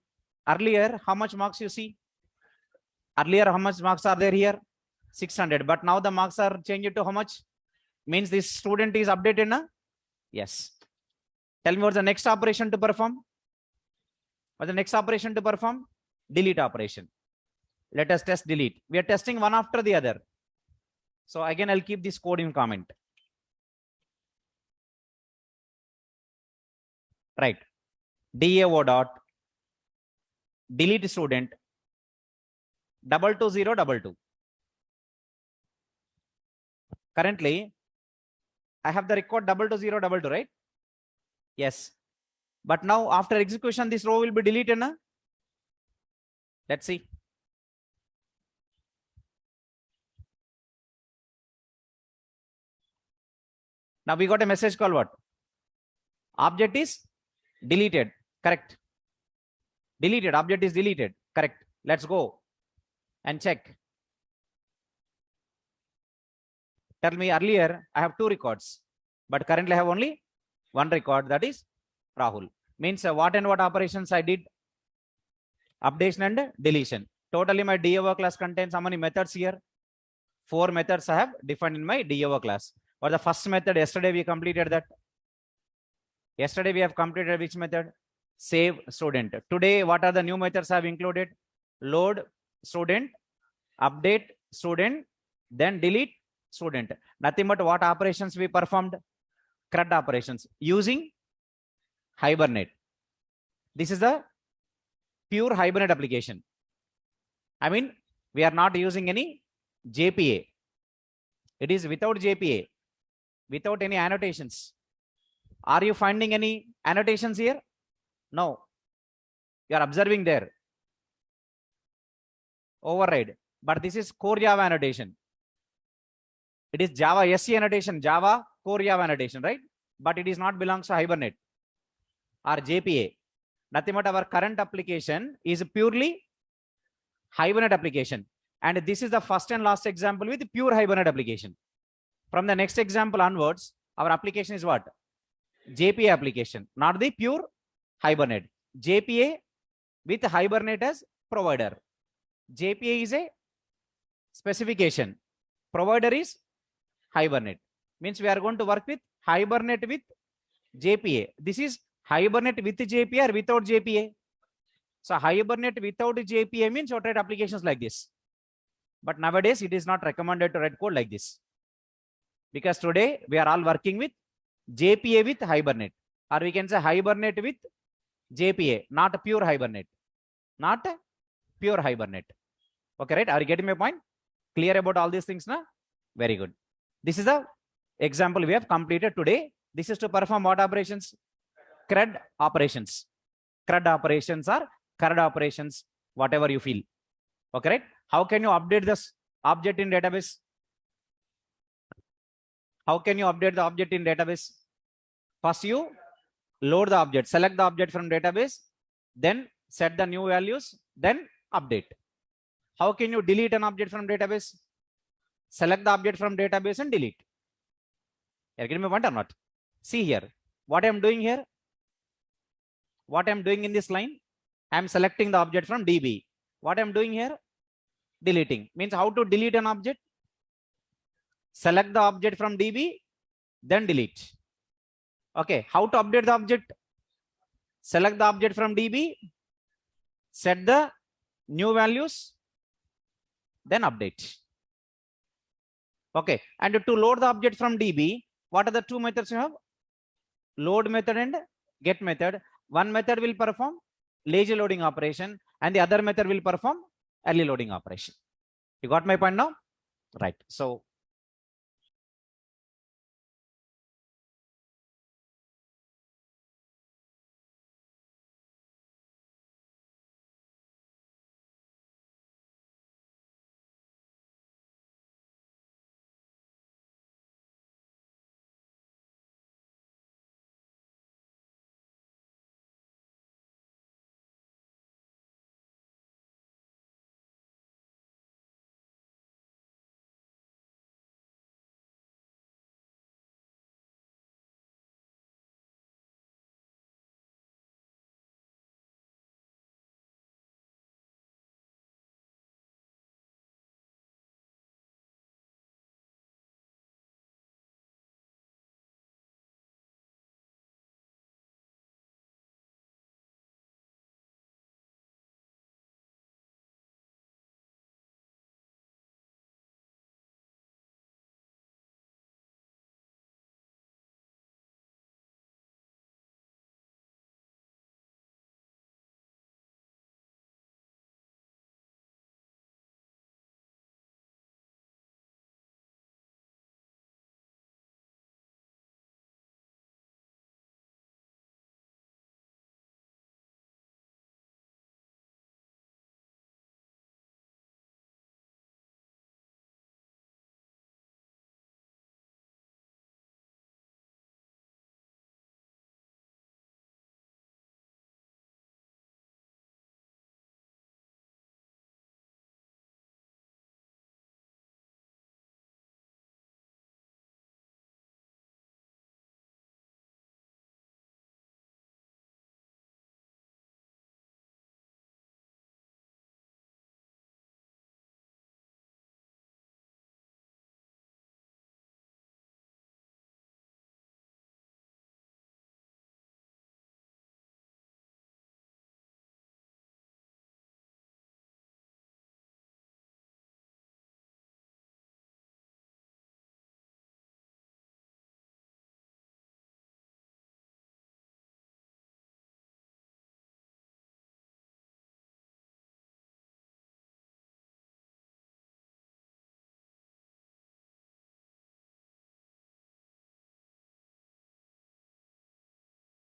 Earlier, how much marks you see? Earlier, how much marks are there here? 600. But now the marks are changed to how much? Means this student is updated, na? Yes. Tell me what's the next operation to perform? What's the next operation to perform? Delete operation. Let us test delete. We are testing one after the other. So again, I'll keep this code in comment. Right. DAO dot delete student 22022. Currently, I have the record 22022, right? Yes. But now after execution, this row will be deleted. Na? Let's see. Now we got a message called what? Object is deleted. Correct. Deleted. Object is deleted. Correct. Let's go and check. Tell me, earlier I have 2 records, but currently I have only 1 record, that is Rahul. Means what and what operations I did? Updation and deletion. Totally my DAO class contains how many methods here? 4 methods I have defined in my DAO class. Or the first method, yesterday we completed that. Yesterday we have completed which method? Save student. Today, what are the new methods I have included? Load student, update student, then delete student. Nothing but what operations we performed? CRUD operations using Hibernate. This is the pure Hibernate application. I mean, we are not using any JPA. It is without JPA, without any annotations. Are you finding any annotations here? No. You are observing there. Override. But this is core Java annotation. It is Java SC annotation, Java core Java annotation, right? But it is not belongs to Hibernate or JPA. Nothing but our current application is purely Hibernate application. And this is the first and last example with pure Hibernate application. From the next example onwards, our application is what? JPA application, not the pure Hibernate. JPA with Hibernate as provider. JPA is a specification. Provider is Hibernate. Means we are going to work with Hibernate with JPA. This is Hibernate with JPA or without JPA. So Hibernate without JPA means you write applications like this. But nowadays it is not recommended to write code like this. Because today we are all working with JPA with Hibernate. Or we can say Hibernate with JPA, not pure Hibernate. Not pure Hibernate. Okay, right? Are you getting my point? Clear about all these things now? Very good. This is the example we have completed today. This is to perform what operations? CRUD operations. CRUD operations or CRUD operations, whatever you feel. Okay, right? How can you update this object in database? How can you update the object in database? First, you load the object, select the object from database, then set the new values, then update. How can you delete an object from database? Select the object from database and delete. Are you getting my point or not? See here, what I am doing here, what I am doing in this line, I am selecting the object from DB. What I am doing here, deleting. Means how to delete an object? Select the object from DB, then delete. Okay, how to update the object? Select the object from DB, set the new values, then update. Okay, and to load the object from DB, what are the 2 methods you have? Load method and get method. One method will perform lazy loading operation and the other method will perform early loading operation. You got my point now? Right. So